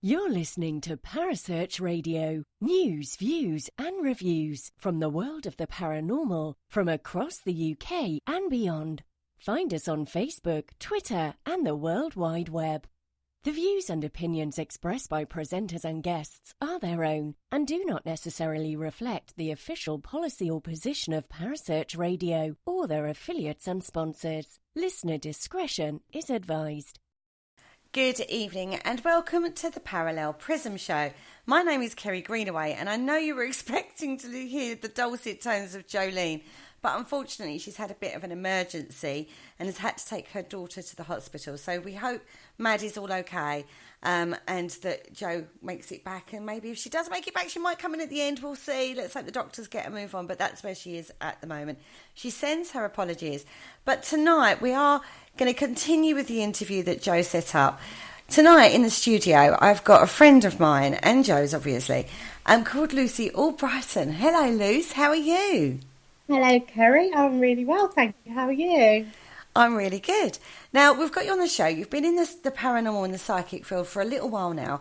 You're listening to Parasearch Radio, news, views and reviews from the world of the paranormal from across the UK and beyond. Find us on Facebook, Twitter and the World Wide Web. The views and opinions expressed by presenters and guests are their own and do not necessarily reflect the official policy or position of Parasearch Radio or their affiliates and sponsors. Listener discretion is advised. Good evening and welcome to the Parallel Prism Show. My name is Kerry Greenaway and I know you were expecting to hear the dulcet tones of Jolene, but unfortunately she's had a bit of an emergency and has had to take her daughter to the hospital. So we hope Maddie's all okay and that Jo makes it back, and maybe if she does make it back she might come in at the end, we'll see. Let's hope the doctors get a move on, but that's where she is at the moment. She sends her apologies, but tonight we are going to continue with the interview that Jo set up. Tonight in the studio I've got a friend of mine and Jo's obviously, called Lucy Allbrighton. Hello Luce, how are you? Hello Kerry, I'm really well thank you. How are you? I'm really good. Now, we've got you on the show. You've been in the paranormal and the psychic field for a little while now.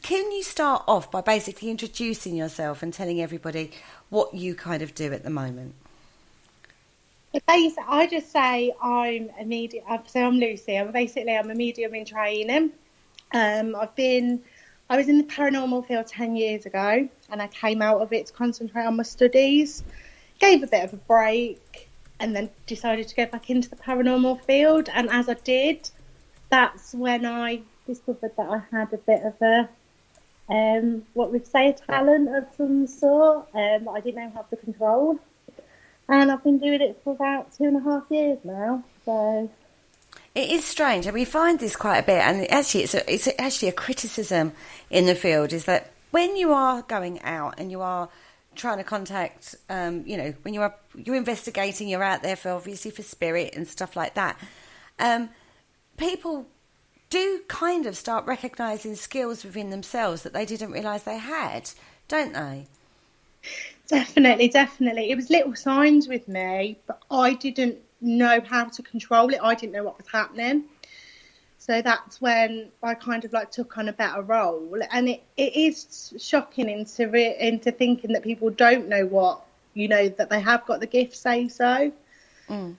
Can you start off by basically introducing yourself and telling everybody what you kind of do at the moment? I just say I'm a medium. So I'm Lucy. I'm a medium in training. I was in the paranormal field 10 years ago and I came out of it to concentrate on my studies. Gave a bit of a break and then decided to go back into the paranormal field, and as I did, that's when I discovered that I had a bit of a what we'd say a talent of some sort that I didn't know how to control, and I've been doing it for about 2.5 years now. So it is strange, and we find this quite a bit, and actually it's actually a criticism in the field, is that when you are going out and you are trying to contact, when you're investigating, you're out there for obviously for spirit and stuff like that. People do kind of start recognising skills within themselves that they didn't realise they had, don't they? Definitely. It was little signs with me, but I didn't know how to control it. I didn't know what was happening. So that's when I kind of took on a better role, and it is shocking into thinking that people don't know that they have got the gift, say so. Mm.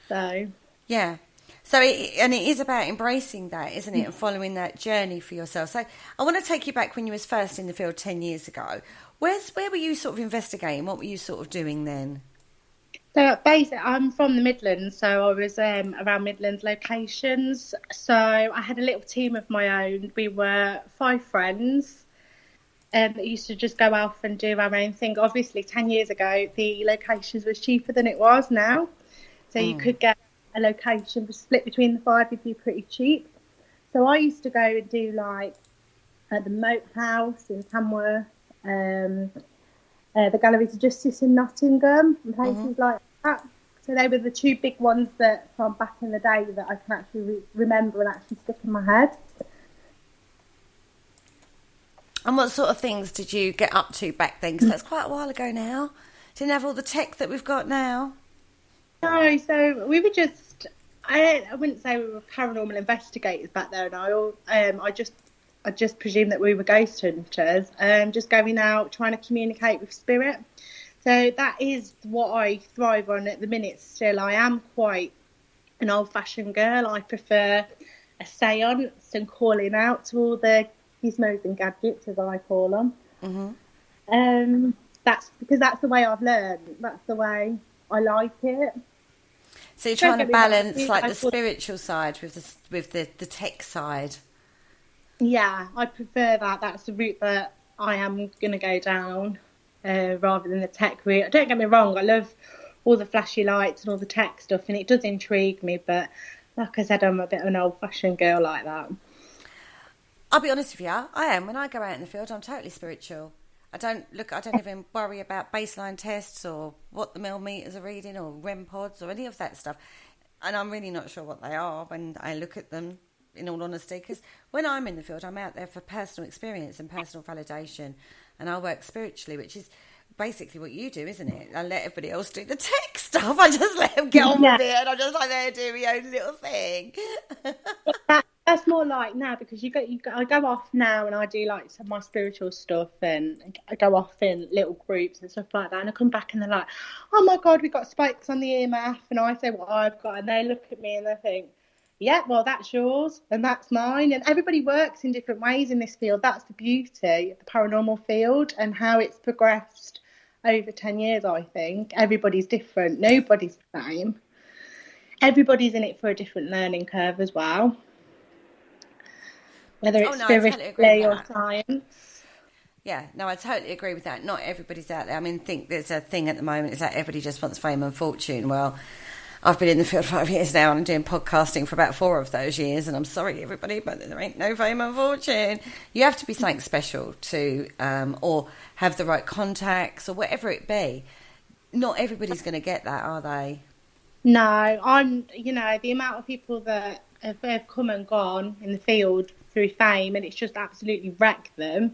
So yeah, so it is about embracing that, isn't it, and following that journey for yourself. So I want to take you back when you was first in the field 10 years ago. Where were you sort of investigating? What were you sort of doing then? So basically, I'm from the Midlands, so I was around Midlands locations. So I had a little team of my own. We were 5 friends that used to just go off and do our own thing. Obviously, 10 years ago, the locations was cheaper than it was now. So you could get a location split between the 5, it'd be pretty cheap. So I used to go and do at the Moat House in Tamworth, the Galleries of Justice in Nottingham and places like that. So they were the 2 big ones that from back in the day that I can actually remember and actually stick in my head. And what sort of things did you get up to back then? Because that's quite a while ago now. Didn't have all the tech that we've got now. No, so we were just, I wouldn't say we were paranormal investigators back there. No, I just presumed that we were ghost hunters, just going out, trying to communicate with spirit. So that is what I thrive on at the minute still. I am quite an old-fashioned girl. I prefer a seance and calling out to all the gizmos and gadgets, as I call them. Mm-hmm. That's because that's the way I've learned. That's the way I like it. So you're trying to balance the spiritual side with the tech side. Yeah, I prefer that. That's the route that I am going to go down rather than the tech route. Don't get me wrong, I love all the flashy lights and all the tech stuff, and it does intrigue me, but like I said, I'm a bit of an old-fashioned girl like that. I'll be honest with you, I am. When I go out in the field, I'm totally spiritual. I don't even worry about baseline tests or what the millimeters are reading or REM pods or any of that stuff. And I'm really not sure what they are when I look at them, in all honesty, because when I'm in the field, I'm out there for personal experience and personal validation, and I work spiritually, which is basically what you do, isn't it? I let everybody else do the tech stuff. I just let them get on with it, and I'm just there doing my own little thing. That's more like now, because I go off now and I do like some of my spiritual stuff, and I go off in little groups and stuff like that, and I come back and they're like, oh my God, we got spikes on the EMF, and I say what I've got, and they look at me and they think, yeah, well, that's yours and that's mine. And everybody works in different ways in this field. That's the beauty of the paranormal field and how it's progressed over 10 years, I think. Everybody's different. Nobody's the same. Everybody's in it for a different learning curve as well, whether it's spiritually or science. Yeah, no, I totally agree with that. Not everybody's out there. I mean, I think there's a thing at the moment is that everybody just wants fame and fortune. Well, I've been in the field 5 years now and I'm doing podcasting for about 4 of those years, and I'm sorry, everybody, but there ain't no fame and fortune. You have to be something special to, or have the right contacts or whatever it be. Not everybody's going to get that, are they? No, the amount of people that have come and gone in the field through fame, and it's just absolutely wrecked them,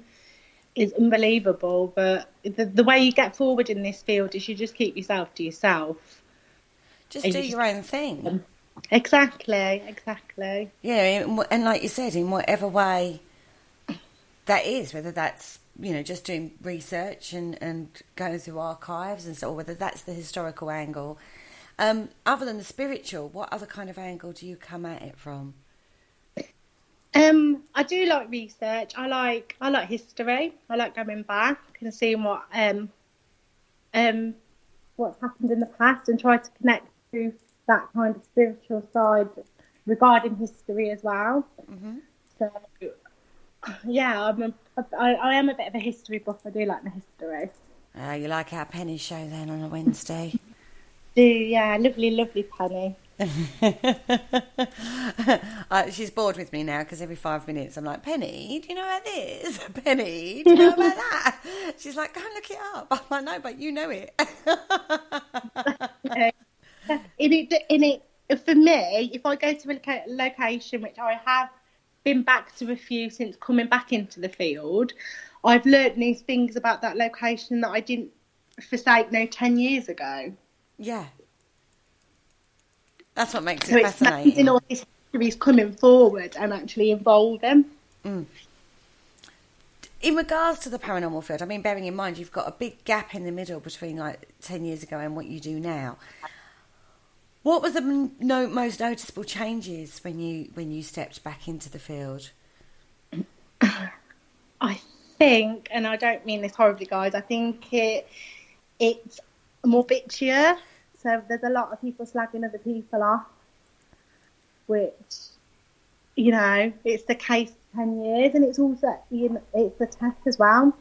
is unbelievable. But the way you get forward in this field is you just keep yourself to yourself. Just do your own thing. Exactly. Yeah, and like you said, in whatever way that is, whether that's, just doing research and going through archives and so, or whether that's the historical angle. Other than the spiritual, what other kind of angle do you come at it from? I do like research. I like history. I like going back and seeing what's happened in the past and try to connect to that kind of spiritual side regarding history as well. Mm-hmm. So, yeah, I am a bit of a history buff. I do like the history. You like our Penny show then on a Wednesday? Yeah, lovely Penny. She's bored with me now because every 5 minutes I'm like, Penny, do you know about this? Penny, do you know about that? She's like, go and look it up. I'm like, no, but you know it. For me, if I go to a location, which I have been back to a few since coming back into the field, I've learnt these things about that location that I didn't forsake 10 years ago. Yeah. That's what makes it fascinating. It's amazing all these histories coming forward and actually involving. Mm. In regards to the paranormal field, I mean, bearing in mind you've got a big gap in the middle between like 10 years ago and what you do now. What was the most noticeable changes when you stepped back into the field? I think, and I don't mean this horribly, guys, I think it's more bitchier. So there's a lot of people slagging other people off, which, it's the case for 10 years. And it's also, it's the tech as well.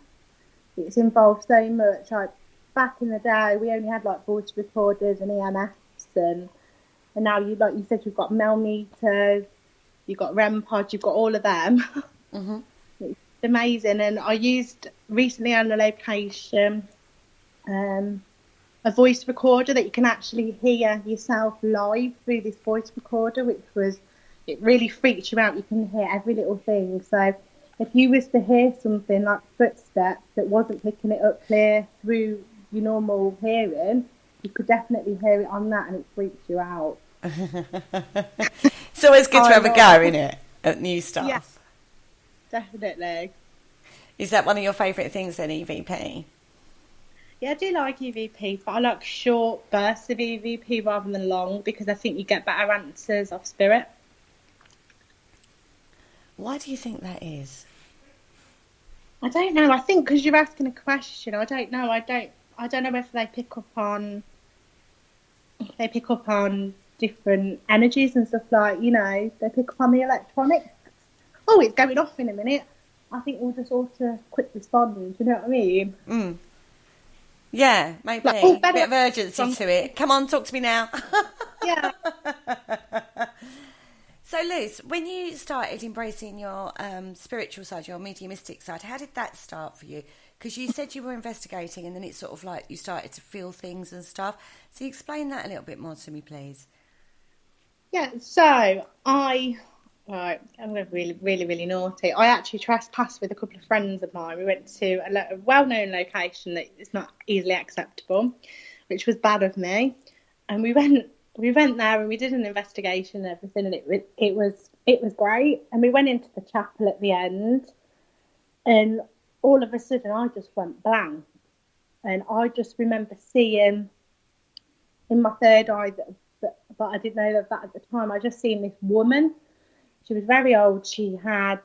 It's involved so much. Like, back in the day, we only had, like, voice recorders and EMFs. And now, like you said, you've got Mel meters, you've got REM pods, you've got all of them. Mm-hmm. It's amazing. And I used recently on the location a voice recorder that you can actually hear yourself live through this voice recorder, it really freaks you out. You can hear every little thing. So if you was to hear something like footsteps that wasn't picking it up clear through your normal hearing, you could definitely hear it on that, and it freaks you out. It's always good to have a go, isn't it, at new stuff? Yeah, definitely. Is that one of your favourite things then, EVP? Yeah, I do like EVP, but I like short bursts of EVP rather than long, because I think you get better answers off spirit. Why do you think that is? I don't know. I think because you're asking a question. I don't know. I don't know if they pick up on different energies and stuff, like, they pick up on the electronics. Oh, it's going off in a minute. I think we'll just auto quick respond. Do you know what I mean? Mm. Yeah, maybe. A bit of urgency to it. Come on, talk to me now. Yeah. So, Liz, when you started embracing your spiritual side, your mediumistic side, how did that start for you? Because you said you were investigating and then it's sort of like you started to feel things and stuff. So explain that a little bit more to me, please. Yeah, so I'm really, really, really naughty. I actually trespassed with a couple of friends of mine. We went to a well-known location that is not easily acceptable, which was bad of me. And we went we went there and we did an investigation and everything, and it was great. And we went into the chapel at the end, and all of a sudden I just went blank, and I just remember seeing in my third eye but I didn't know that at the time. I just seen this woman. She was very old. She had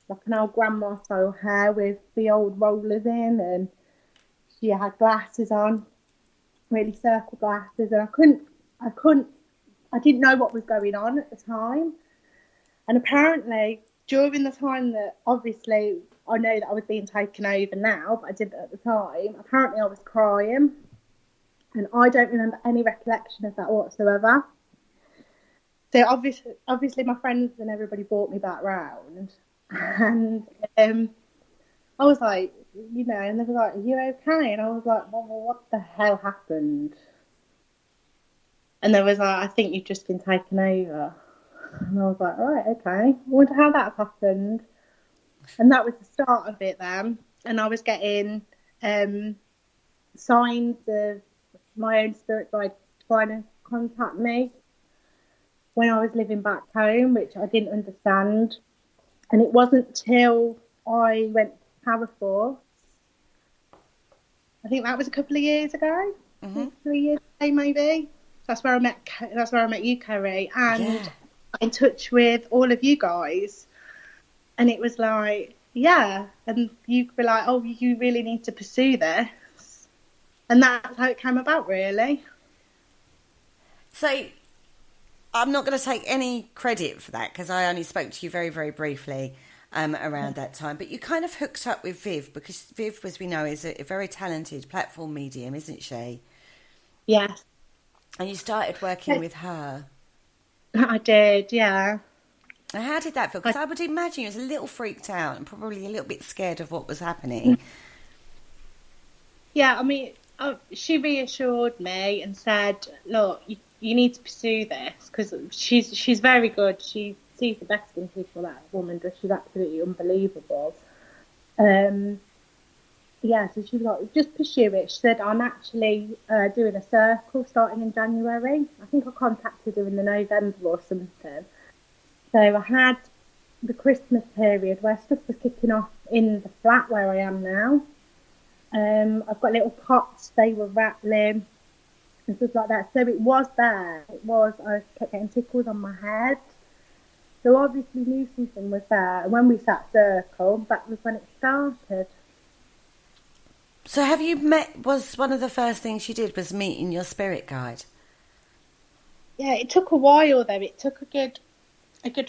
like an old grandma style hair with the old rollers in, and she had glasses on, really circle glasses, and I didn't know what was going on at the time. And apparently during the time that, obviously I know that I was being taken over now, but I didn't at the time, apparently I was crying, and I don't remember any recollection of that whatsoever. So obviously my friends and everybody brought me back round, and I was like, you know, and they were like, "Are you okay?" And I was like, "Well, what the hell happened?" And they was like, "I think you've just been taken over." And I was like, "All right, okay. I wonder how that happened." And that was the start of it then. And I was getting signs of my own spirit guide trying to contact me when I was living back home, which I didn't understand. And it wasn't till I went to Powerforce, I think that was a couple of years ago, 3 years ago maybe. That's where I met you, Kerry, and got in touch with all of you guys. And it was like, yeah, and you were like, "Oh, you really need to pursue this," and that's how it came about, really. So I'm not going to take any credit for that because I only spoke to you very, very briefly around that time. But you kind of hooked up with Viv, because Viv, as we know, is a very talented platform medium, isn't she? Yes. And you started working with her. I did, yeah. And how did that feel? Because I would imagine you was a little freaked out and probably a little bit scared of what was happening. Yeah, I mean, she reassured me and said, "Look, you need to pursue this," because she's very good. She sees the best in people, that woman does. She's absolutely unbelievable. Yeah, so she was like, "Just pursue it." She said, "I'm actually doing a circle starting in January." I think I contacted her in the November or something. So I had the Christmas period where stuff was kicking off in the flat where I am now. I've got little pots, they were rattling and stuff like that. So it was there. I kept getting tickles on my head. So obviously knew something was there. And when we sat circle, that was when it started. So was one of the first things you did was meeting your spirit guide? Yeah, it took a while though. It took a good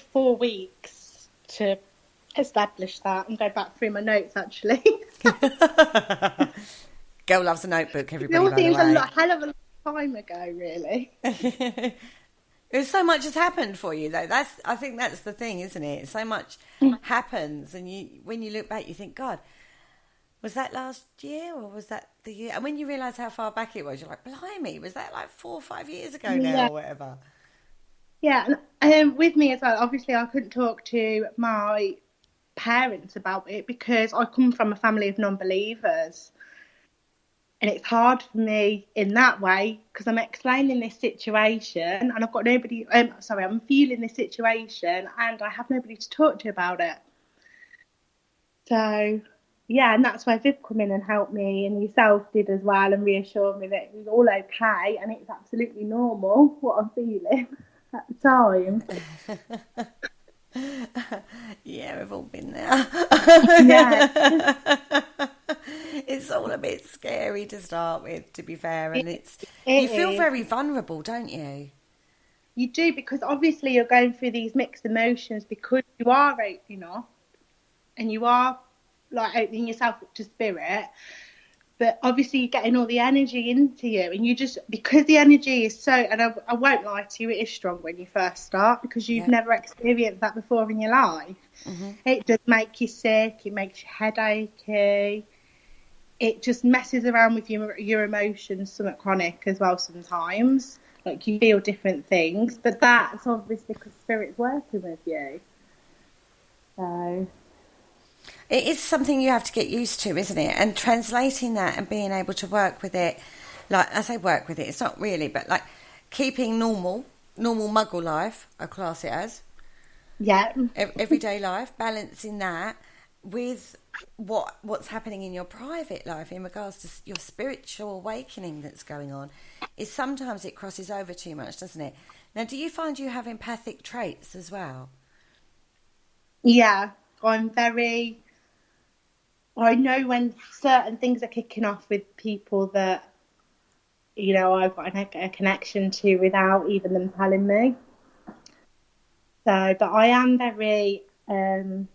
4 weeks to establish that. I'm going back through my notes actually. Girl loves a notebook, everybody. It seems a hell of a long time ago, really. There's so much has happened for you, though. I think that's the thing, isn't it? So much happens, and when you look back, you think, God, was that last year or was that the year? And when you realise how far back it was, you're like, blimey, was that like 4 or 5 years ago now or whatever? Yeah, and with me as well, obviously I couldn't talk to my parents about it because I come from a family of non-believers. And it's hard for me in that way because I'm explaining this situation and I've got nobody, I'm feeling this situation and I have nobody to talk to about it. So, yeah, and that's why Viv come in and helped me, and yourself did as well, and reassured me that it was all okay and it's absolutely normal what I'm feeling at the time. Yeah, we've all been there. Yeah. It's all a bit scary to start with, to be fair, and you feel very vulnerable, don't you? You do, because obviously you're going through these mixed emotions because you are opening up and you are like opening yourself up to spirit, but obviously you're getting all the energy into you, and you just, because the energy is so, and I won't lie to you, it is strong when you first start because you've never experienced that before in your life. Mm-hmm. It does make you sick, it makes your head achy. It just messes around with your emotions, somewhat chronic as well sometimes. Like you feel different things, but that's obviously because Spirit's working with you. So it is something you have to get used to, isn't it? And translating that and being able to work with it, like I say work with it, it's not really, but like keeping normal muggle life, I class it as. Yeah. Everyday life, balancing that with what's happening in your private life in regards to your spiritual awakening that's going on, is sometimes it crosses over too much, doesn't it? Now, do you find you have empathic traits as well? Yeah, I know when certain things are kicking off with people that, you know, I've got a connection to without even them telling me. So, but I am very, I'm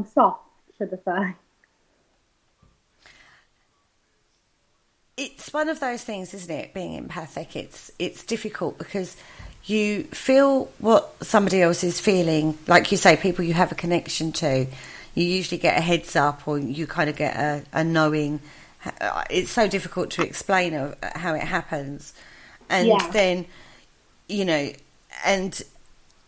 soft, should I say. It's one of those things, isn't it, being empathic? It's difficult because you feel what somebody else is feeling. Like you say, people you have a connection to, you usually get a heads up, or you kind of get a knowing. It's so difficult to explain how it happens. And then, you know, and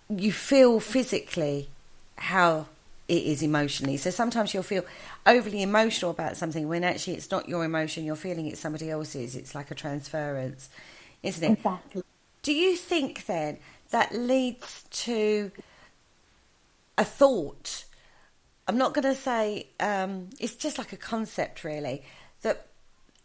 you feel physically how it is emotionally. So sometimes you'll feel overly emotional about something when actually it's not your emotion, you're feeling it's somebody else's. It's like a transference, isn't it? Exactly. Do you think then that leads to a thought? I'm not going to say, it's just like a concept really, that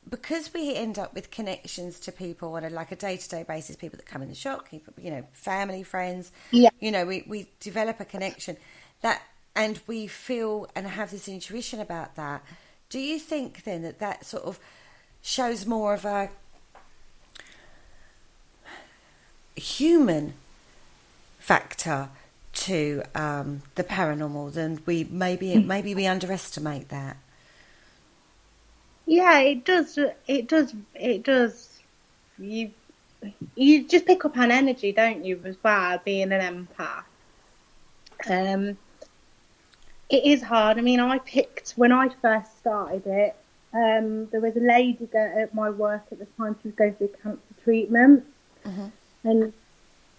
because we end up with connections to people on a day-to-day basis, people that come in the shop, people, you know, family, friends, you know, we develop a connection that, and we feel and have this intuition about that. Do you think then that sort of shows more of a human factor to the paranormal than we maybe we underestimate that? Yeah, it does. You just pick up on energy, don't you, as well, being an empath. It is hard. I mean, when I first started it, there was a lady at my work at the time. She was going through cancer treatment, and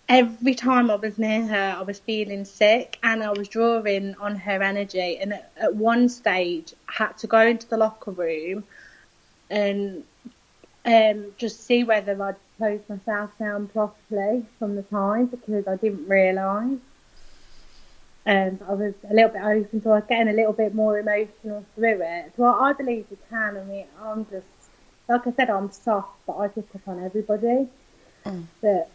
every time I was near her, I was feeling sick, and I was drawing on her energy. And at one stage, I had to go into the locker room and just see whether I'd closed myself down properly from the time, because I didn't realise. And I was a little bit open, so I was getting a little bit more emotional through it. So I believe you can. I mean, I'm just, like I said, I'm soft, but I pick up on everybody. But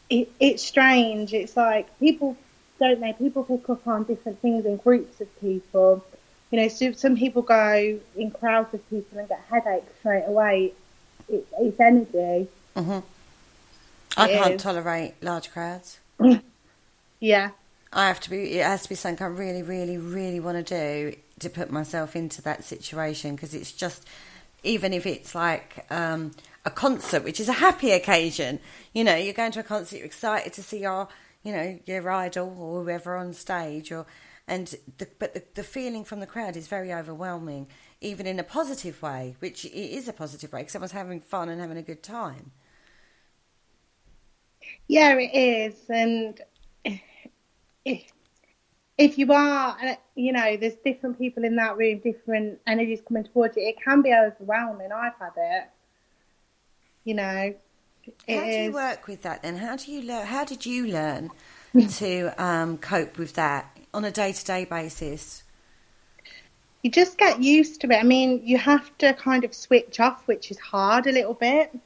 it's strange. It's like people, don't they? People pick up on different things in groups of people. You know, so some people go in crowds of people and get headaches straight away. It's energy. I can't tolerate large crowds. Yeah. It has to be something I really, really, really want to do to put myself into that situation, because it's just, even if it's like a concert, which is a happy occasion, you know, you're going to a concert, you're excited to see your idol or whoever on stage, but the feeling from the crowd is very overwhelming, even in a positive way, which it is a positive way, because someone's having fun and having a good time. Yeah, it is. And if you are, you know, there's different people in that room, different energies coming towards you, it can be overwhelming. I've had it, you know. How do you work with that then? How did you learn to cope with that on a day-to-day basis? You just get used to it. I mean, you have to kind of switch off, which is hard a little bit.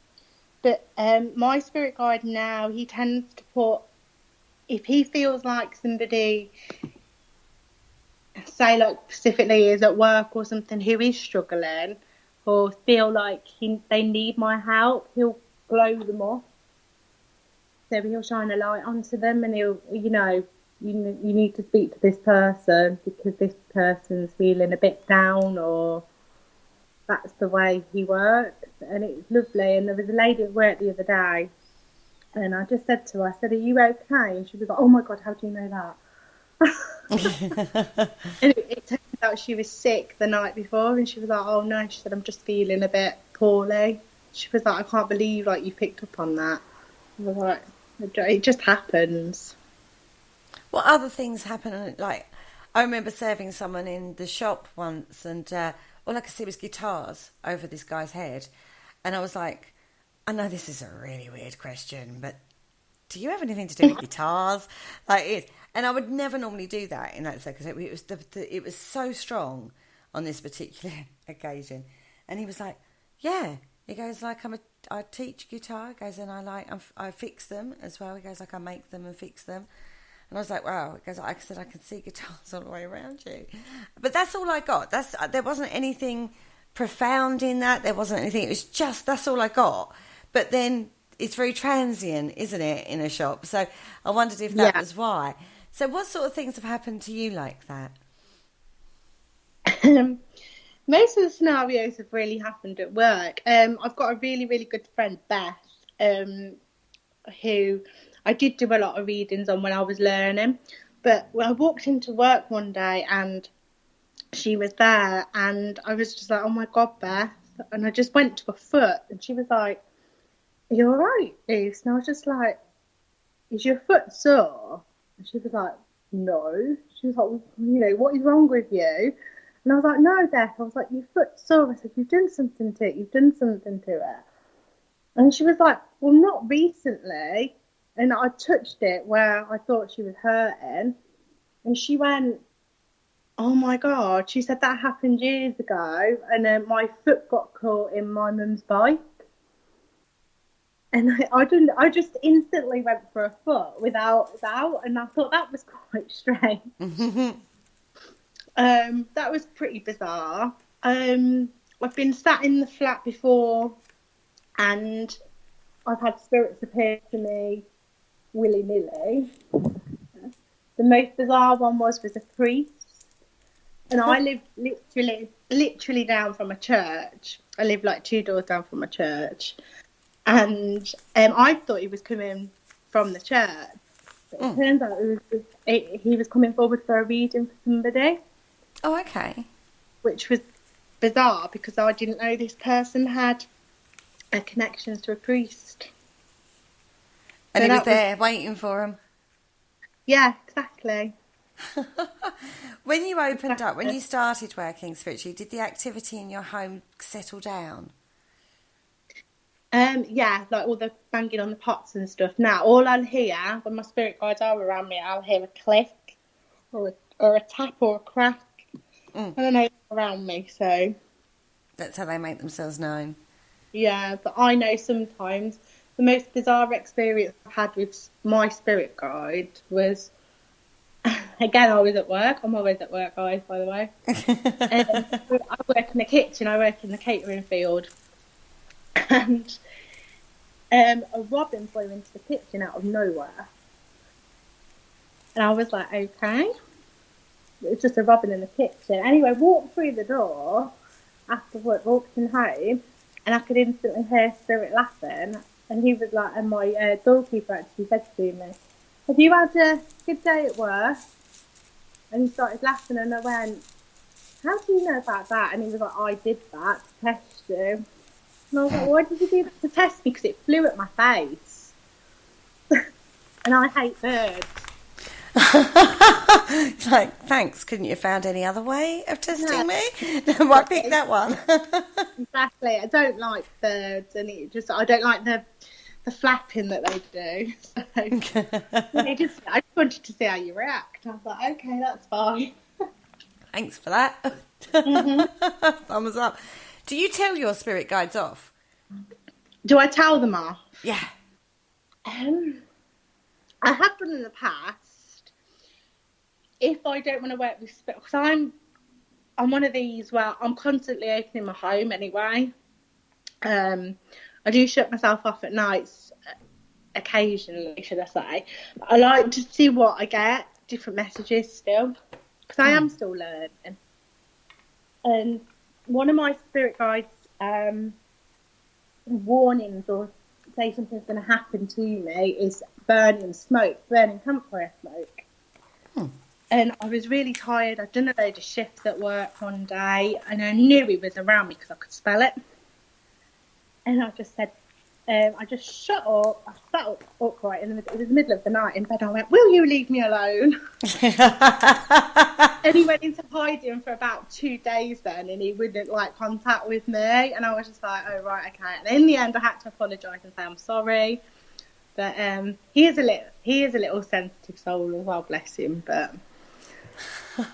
But my spirit guide now, he tends to put, if he feels like somebody, say like specifically is at work or something, who is struggling or feel like they need my help, he'll glow them up. So he'll shine a light onto them, and he'll, you know, you need to speak to this person because this person's feeling a bit down, or that's the way he works. And it's lovely. And there was a lady at work the other day, and I just said to her, I said, "Are you okay?" And she was like, "Oh my God, how do you know that?" And it turned out she was sick the night before, and she was like, "Oh no," she said, "I'm just feeling a bit poorly." She was like, "I can't believe like you picked up on that." I was like, "It just happens." What other things happen? Like, I remember serving someone in the shop once, and all I could see was guitars over this guy's head, and I was like, I know this is a really weird question, but do you have anything to do with guitars? And I would never normally do that in that circus. It was so strong on this particular occasion, and he was like, "Yeah." He goes like, I teach guitar. He goes, and I fix them as well. He goes like, I make them and fix them. And I was like, wow. He goes, like I said, I can see guitars all the way around you. But that's all I got. There wasn't anything profound in that. There wasn't anything. It was just, that's all I got. But then it's very transient, isn't it, in a shop? So I wondered if that was why. So what sort of things have happened to you like that? Most of the scenarios have really happened at work. I've got a really, really good friend, Beth, who I did do a lot of readings on when I was learning. But when I walked into work one day and she was there, and I was just like, oh my God, Beth. And I just went to her foot, and she was like, are you all right, Luce? And I was just like, is your foot sore? And she was like, no. She was like, well, what is wrong with you? And I was like, no, Beth. I was like, your foot's sore. I said, you've done something to it. You've done something to it. And she was like, well, not recently. And I touched it where I thought she was hurting. And she went, oh, my God. She said that happened years ago. And then my foot got caught in my mum's bike. And I just instantly went for a foot without. And I thought that was quite strange. That was pretty bizarre. I've been sat in the flat before, and I've had spirits appear to me willy-nilly. The most bizarre one was a priest, and I live literally down from a church. I live like 2 doors down from a church, and I thought he was coming from the church. But it turns out he was coming forward for a reading for somebody. Oh, okay. Which was bizarre because I didn't know this person had a connection to a priest. And he was there waiting for him. Yeah, exactly. When you opened up, when you started working spiritually, did the activity in your home settle down? Yeah, like all the banging on the pots and stuff. Now, all I'll hear when my spirit guides are around me, I'll hear a click or a tap or a crack. I don't know around me, so that's how they make themselves known. Yeah, but I know sometimes the most bizarre experience I've had with my spirit guide was, again, I was at work. I'm always at work, guys, by the way. I work in the kitchen. I work in the catering field, and a robin flew into the kitchen out of nowhere, and I was like, okay. It was just a robin in the kitchen. Anyway, walked through the door after work, walked in home, and I could instantly hear Spirit laughing. And he was like, and my doorkeeper actually said to me, have you had a good day at work? And he started laughing, and I went, how do you know about that? And he was like, I did that to test you. And I was like, why did you do that to test me? Because it flew at my face. And I hate birds. Like, thanks, couldn't you have found any other way of testing me? No, I picked that one. Exactly. I don't like birds, and I don't like the flapping that they do. So I just wanted to see how you react. I was like, okay, that's fine. Thanks for that. Mm-hmm. Thumbs up. Do you tell your spirit guides off? Do I tell them off? Yeah. I have done in the past. If I don't want to work with spirit, because I'm one of these where I'm constantly opening my home anyway. I do shut myself off at nights occasionally, should I say. I like to see what I get, different messages still, because I am still learning. And one of my spirit guides warnings or say something's going to happen to me is burning campfire smoke. And I was really tired. I'd done a load of shifts at work one day, and I knew he was around me because I could smell it. And I just said, I just shut up. I sat up upright, and it was the middle of the night in bed. I went, will you leave me alone? And he went into hiding for about 2 days then, and he wouldn't contact with me, and I was just like, oh right, okay. And in the end I had to apologise and say I'm sorry. But he is a little sensitive soul as well, bless him. But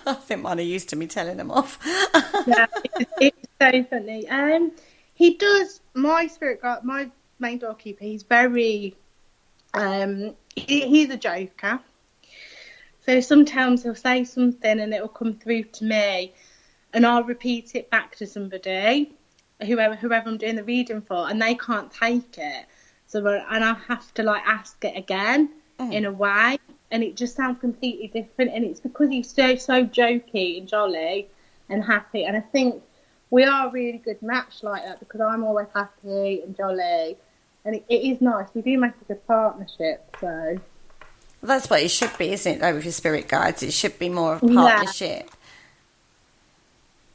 I think mine are used to me telling him off. yeah, it's so funny. He does, my spirit guide, my main doorkeeper, he's very he's a joker. So sometimes he'll say something and it'll come through to me, and I'll repeat it back to somebody, whoever I'm doing the reading for, and they can't take it. So, and I have to ask it again in a way, and it just sounds completely different. And it's because he's so jokey and jolly and happy. And I think we are a really good match like that, because I'm always happy and jolly, and it is nice. We do make a good partnership. So. That's what it should be, isn't it, though, with your spirit guides? It should be more of a partnership.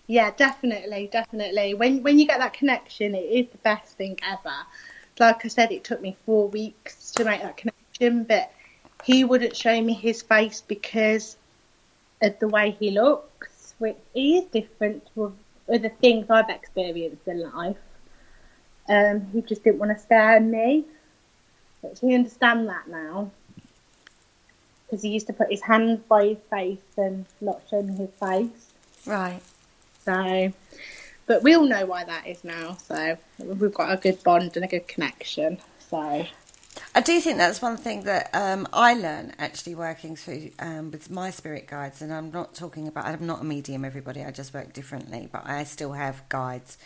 Yeah, definitely. When you get that connection, it is the best thing ever. Like I said, it took me 4 weeks to make that connection, but he wouldn't show me his face because of the way he looks, which is different to other things I've experienced in life. He just didn't want to scare me, but he understands that now. Because he used to put his hands by his face and not show me his face. Right. So, but we all know why that is now. So we've got a good bond and a good connection. So I do think that's one thing that I learned actually working through with my spirit guides. And I'm not a medium, everybody. I just work differently, but I still have guides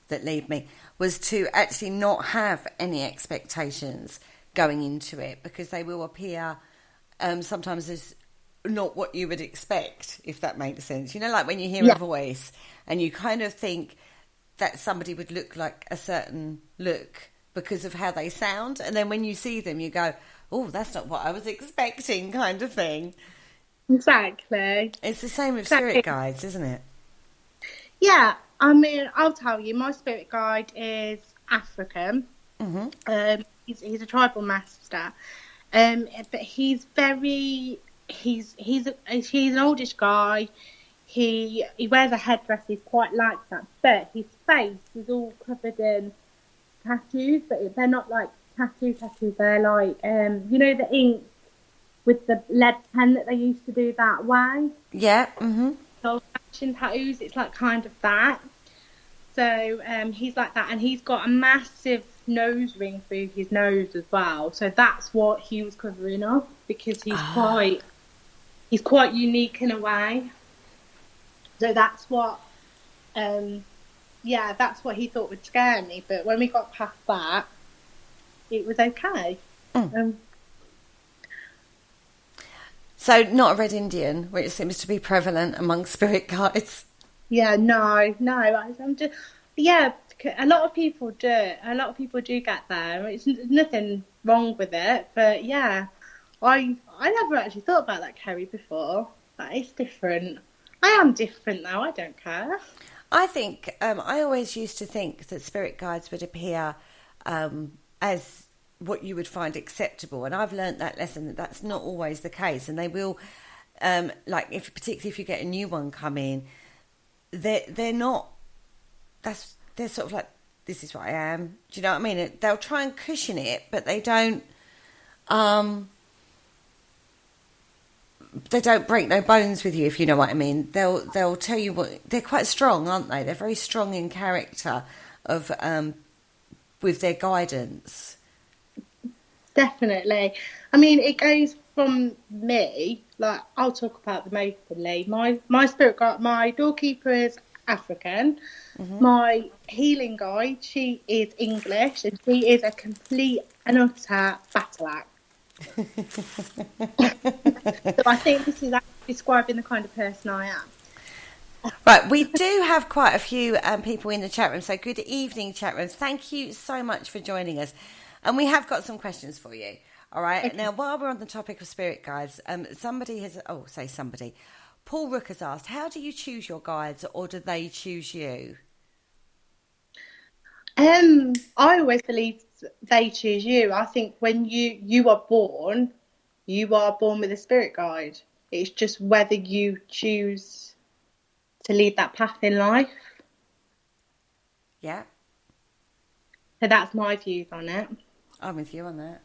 that lead me. Was to actually not have any expectations going into it, because they will appear. Sometimes there's not what you would expect, if that makes sense. You know, like when you hear a voice and you kind of think that somebody would look like a certain look because of how they sound. And then when you see them, you go, oh, that's not what I was expecting, kind of thing. Exactly. It's the same with spirit guides, isn't it? Yeah. I mean, I'll tell you, my spirit guide is African. Mm-hmm. He's a tribal master. But he's an oldish guy. He wears a headdress. He's quite like that, but his face is all covered in tattoos. But they're not like tattoos. They're like the ink with the lead pen that they used to do that way. Yeah. Mm-hmm. Old-fashioned tattoos. It's like kind of that. So he's like that, and he's got a massive nose ring through his nose as well. So that's what he was covering up, because he's quite unique in a way. So that's what that's what he thought would scare me. But when we got past that, it was okay. So not a red Indian, which seems to be prevalent among spirit guides. Yeah, no. I'm just, a lot of people do. A lot of people do get there. It's nothing wrong with it, but yeah, I never actually thought about that, Kerry, before. That is different. I am different though. I don't care. I think I always used to think that spirit guides would appear as what you would find acceptable, and I've learnt that lesson that that's not always the case, and they will, particularly if you get a new one come in, they're not. They're sort of like, this is what I am. Do you know what I mean? They'll try and cushion it, but they don't. They don't break no bones with you, if you know what I mean. They'll tell you what. They're quite strong, aren't they? They're very strong in character of with their guidance. Definitely. I mean, it goes from me. Like, I'll talk about them openly. My spirit guide, my doorkeeper is African. Mm-hmm. My healing guide, she is English, and she is a complete and utter battle axe. So I think this is actually describing the kind of person I am. Right, we do have quite a few people in the chat room, so good evening, chat room. Thank you so much for joining us. And we have got some questions for you. All right, okay. Now, while we're on the topic of spirit guides, somebody. Paul Rook has asked, how do you choose your guides, or do they choose you? I always believe they choose you. I think when you are born with a spirit guide. It's just whether you choose to lead that path in life. Yeah. So that's my views on it. I'm with you on that.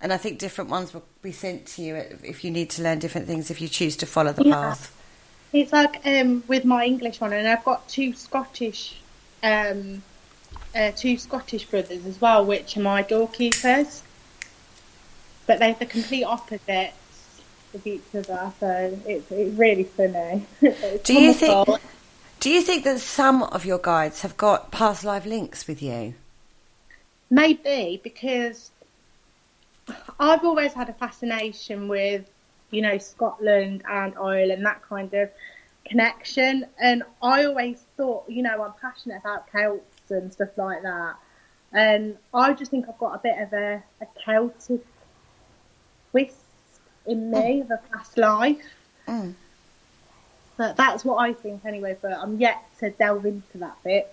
And I think different ones will be sent to you if you need to learn different things, if you choose to follow the path. It's like with my English one, and I've got two Scottish brothers as well, which are my doorkeepers. But they're the complete opposites of each other, so it's really funny. Do you think that some of your guides have got past life links with you? Maybe, because I've always had a fascination with, you know, Scotland and Ireland, that kind of connection. And I always thought, you know, I'm passionate about Celts and stuff like that. And I just think I've got a bit of a Celtic twist in me of a past life. But that's what I think anyway, but I'm yet to delve into that bit.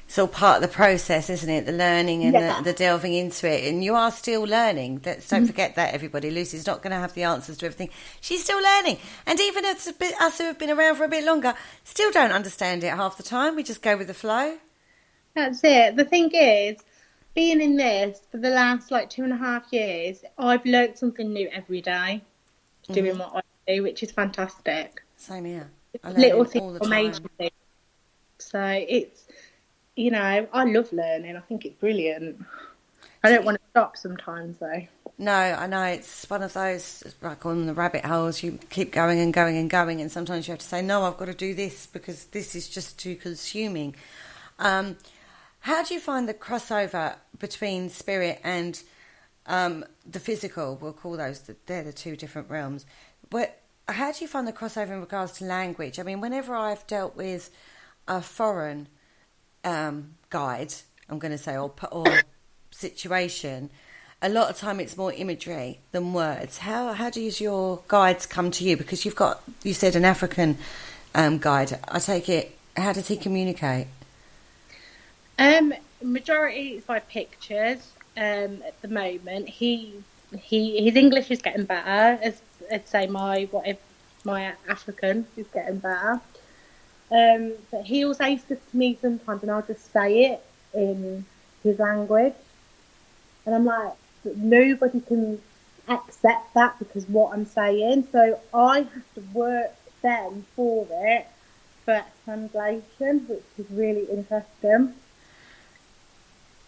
It's all part of the process, isn't it? The learning and the delving into it. And you are still learning. Don't forget that, everybody. Lucy's not going to have the answers to everything. She's still learning. And even us who have been around for a bit longer still don't understand it half the time. We just go with the flow. That's it. The thing is, being in this for the last 2.5 years, I've learnt something new every day doing what I do, which is fantastic. Same here. I learn Little all things the major time. things. So it's, you know, I love learning. I think it's brilliant. I don't want to stop sometimes, though. No, I know. It's one of those, like on the rabbit holes, you keep going and going and going, and sometimes you have to say, no, I've got to do this because this is just too consuming. How do you find the crossover between spirit and the physical? We'll call those, they're the two different realms. But how do you find the crossover in regards to language? I mean, whenever I've dealt with a foreign guide, I'm going to say, or situation, a lot of time it's more imagery than words. How do your guides come to you? Because you said an African guide. I take it, how does he communicate? Majority is by pictures. At the moment, his English is getting better. As I'd say, my African is getting better. But he'll say stuff to me sometimes, and I'll just say it in his language, and I'm like, nobody can accept that because what I'm saying. So I have to work then for it for translation, which is really interesting.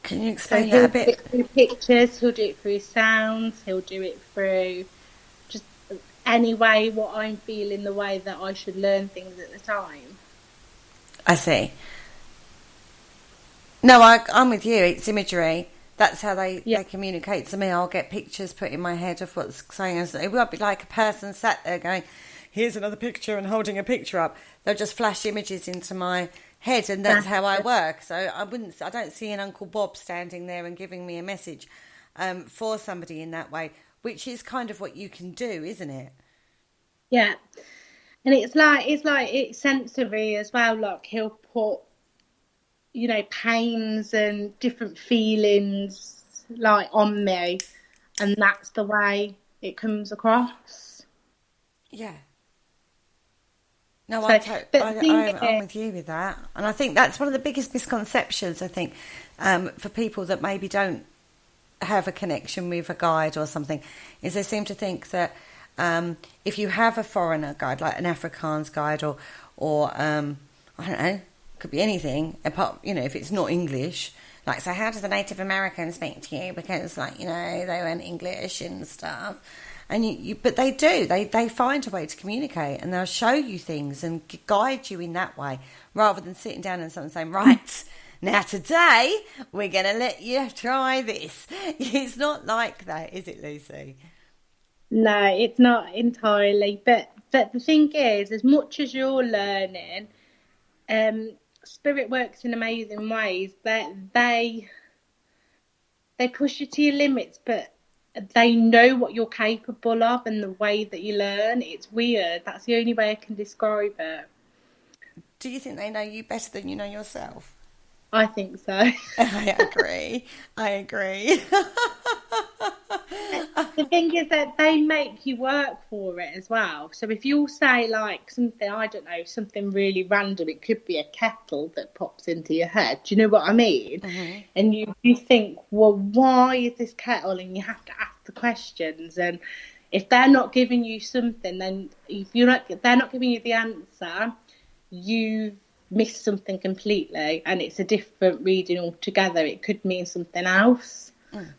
Can you explain that a bit? He'll do it through pictures, he'll do it through sounds, he'll do it through just any way what I'm feeling, the way that I should learn things at the time. I see. No, I'm with you. It's imagery. That's how they communicate to me. I'll get pictures put in my head of what's saying. It won't be like a person sat there going, here's another picture and holding a picture up. They'll just flash images into my head, and that's how I work. So I don't see an Uncle Bob standing there and giving me a message for somebody in that way, which is kind of what you can do, isn't it? Yeah. And it's sensory as well. Like he'll put, you know, pains and different feelings on me, and that's the way it comes across. Yeah. No, So, I'm with you with that. And I think that's one of the biggest misconceptions, I think, for people that maybe don't have a connection with a guide or something, is they seem to think that if you have a foreigner guide, like an Afrikaans guide or I don't know, could be anything, apart, you know, if it's not English, like, so how does the Native American speak to you? Because, like, you know, they weren't English and stuff. And but they do. They find a way to communicate, and they'll show you things and guide you in that way, rather than sitting down and someone saying, right, now today we're going to let you try this. It's not like that, is it, Lucy? No, it's not entirely. But the thing is, as much as you're learning, spirit works in amazing ways. That they push you to your limits, but they know what you're capable of, and the way that you learn, it's weird. That's the only way I can describe it. Do you think they know you better than you know yourself? I think so. I agree. The thing is that they make you work for it as well. So if you say like something, I don't know, something really random, it could be a kettle that pops into your head. Do you know what I mean? Mm-hmm. And you think, well, why is this kettle? And you have to ask the questions. And if they're not giving you something, then if they're not giving you the answer, you miss something completely, and it's a different reading altogether. It could mean something else.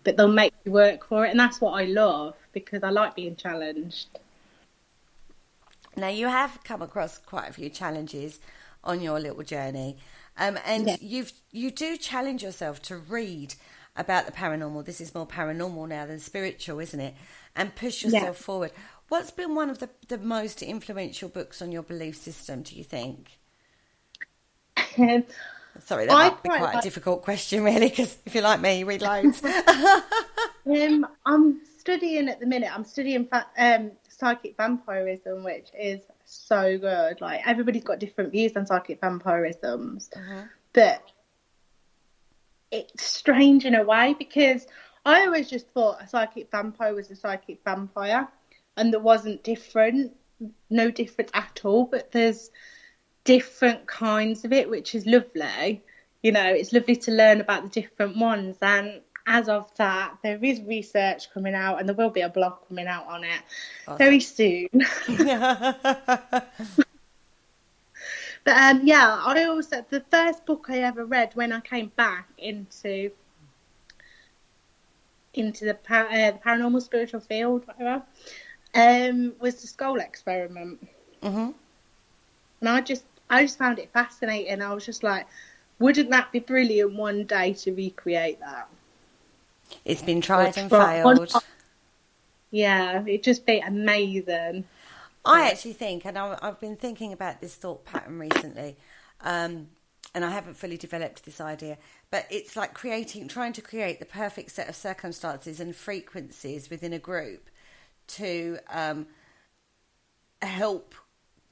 But they'll make you work for it, and that's what I love, because I like being challenged. Now, you have come across quite a few challenges on your little journey, and you do challenge yourself to read about the paranormal. This is more paranormal now than spiritual, isn't it? And push yourself forward. What's been one of the most influential books on your belief system, do you think? Sorry, that might be quite a difficult question, really, because if you're like me, you read loads. I'm studying at the minute. I'm studying psychic vampirism, which is so good. Like, everybody's got different views on psychic vampirisms, but it's strange in a way, because I always just thought a psychic vampire was a psychic vampire, and there wasn't no difference at all. But there's different kinds of it, which is lovely. You know, it's lovely to learn about the different ones. And as of that, there is research coming out, and there will be a blog coming out on it very soon. But I also, the first book I ever read when I came back into the paranormal spiritual field, whatever, was the Skull Experiment. And I just found it fascinating. I was just like, wouldn't that be brilliant one day to recreate that? It's been tried and failed. Yeah, it'd just be amazing. I actually think, and I've been thinking about this thought pattern recently, and I haven't fully developed this idea, but it's like trying to create the perfect set of circumstances and frequencies within a group to help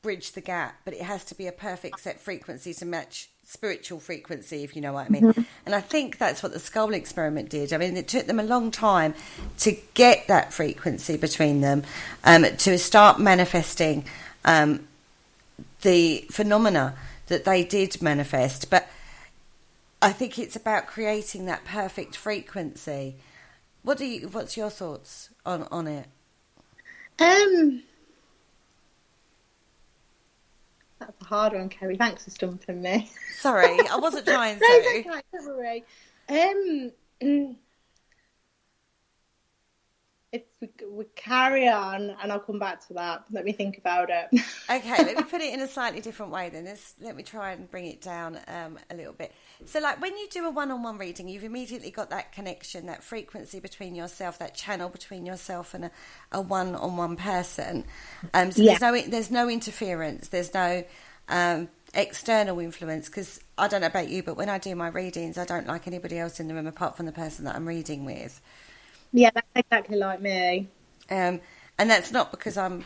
bridge the gap, but it has to be a perfect set frequency to match spiritual frequency, if you know what I mean. And I think that's what the Skull Experiment did. I mean, it took them a long time to get that frequency between them, to start manifesting the phenomena that they did manifest. But I think it's about creating that perfect frequency. What's your thoughts on it? That's a hard one, Kerry. Thanks for stumping me. Sorry, I wasn't trying to. No, it's okay, don't worry. If we carry on, and I'll come back to that. Let me think about it. Okay, let me put it in a slightly different way then. Let me try and bring it down a little bit. So, like, when you do a one-on-one reading, you've immediately got that connection, that frequency between yourself, that channel between yourself and a one-on-one person. There's no interference. There's no external influence, because I don't know about you, but when I do my readings, I don't like anybody else in the room apart from the person that I'm reading with. Yeah, that's exactly like me. And that's not because I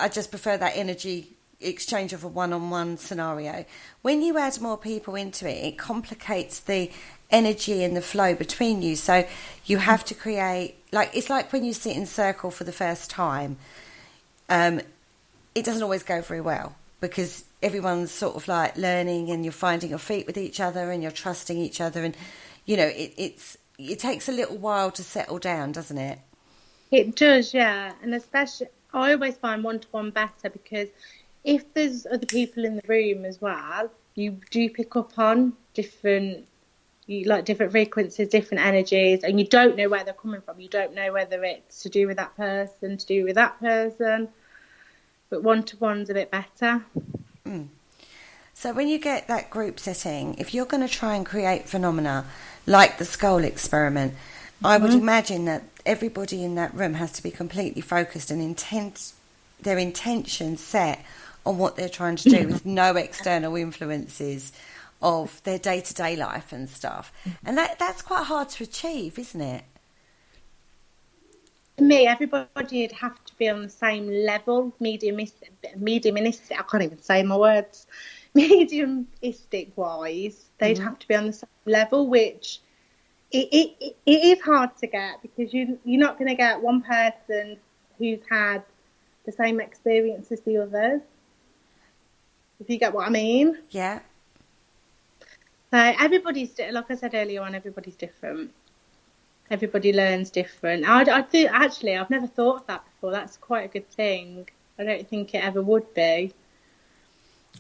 just prefer that energy exchange of a one-on-one scenario. When you add more people into it, it complicates the energy and the flow between you. So you have to create, it's like when you sit in circle for the first time, it doesn't always go very well, because everyone's sort of like learning, and you're finding your feet with each other, and you're trusting each other, and it takes a little while to settle down, doesn't it? It does, yeah. And especially, I always find one-to-one better, because if there's other people in the room as well, you do pick up on different frequencies, different energies, and you don't know where they're coming from. You don't know whether it's to do with that person, but one-to-one's a bit better. So when you get that group setting, if you're going to try and create phenomena like the Skull Experiment, I would imagine that everybody in that room has to be completely focused and their intention set on what they're trying to do, with no external influences of their day-to-day life and stuff. And that's quite hard to achieve, isn't it? To me, everybody would have to be on the same level, mediumistic, I can't even say my words, mediumistic wise, they'd have to be on the same level, which it is hard to get, because you're not going to get one person who's had the same experience as the others, if you get what I mean. Yeah. So everybody's, like I said earlier on, everybody's different. Everybody learns different. I do, actually, I've never thought of that before. That's quite a good thing. I don't think it ever would be.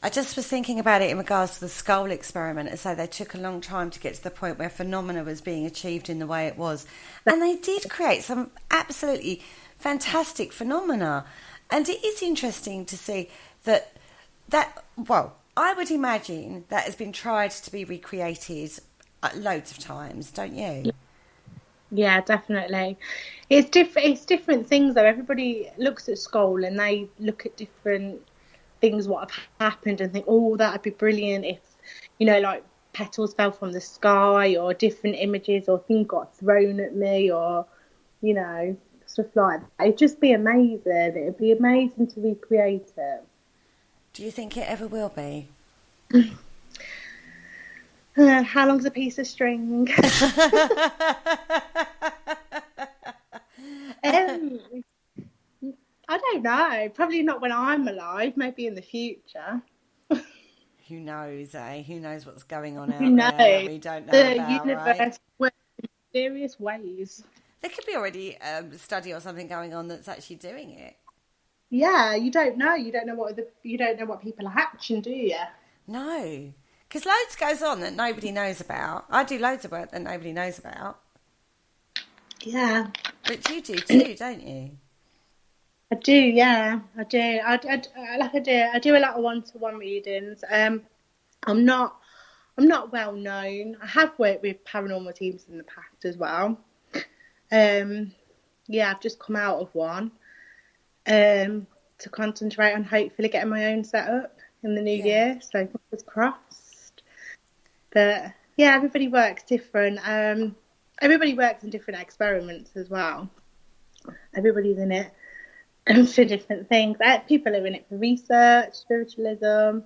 I just was thinking about it in regards to the skull experiment, as though they took a long time to get to the point where phenomena was being achieved in the way it was. And they did create some absolutely fantastic phenomena. And it is interesting to see that, well, I would imagine that has been tried to be recreated loads of times, don't you? Yeah, definitely. It's different things, though. Everybody looks at skull and they look at different things, what have happened, and think, oh, that'd be brilliant if, like petals fell from the sky, or different images, or things got thrown at me, or stuff like that. It'd just be amazing. It'd be amazing to recreate it. Do you think it ever will be? How long's a piece of string? I don't know. Probably not when I'm alive. Maybe in the future. Who knows, eh? Who knows what's going on out Who knows? there that we don't know The about, universe right? works in mysterious ways. There could be already a study or something going on that's actually doing it. Yeah, you don't know. You don't know what people are hatching, do you? No, because loads goes on that nobody knows about. I do loads of work that nobody knows about. Yeah, But you do too, don't you? I do. Yeah, I do. I do a lot of one-to-one readings. I'm not well known. I have worked with paranormal teams in the past as well. Yeah, I've just come out of one. To concentrate on hopefully getting my own set up in the new year. So fingers crossed. But yeah, everybody works different. Everybody works in different experiments as well. Everybody's in it for different things. People are in it for research, spiritualism. Some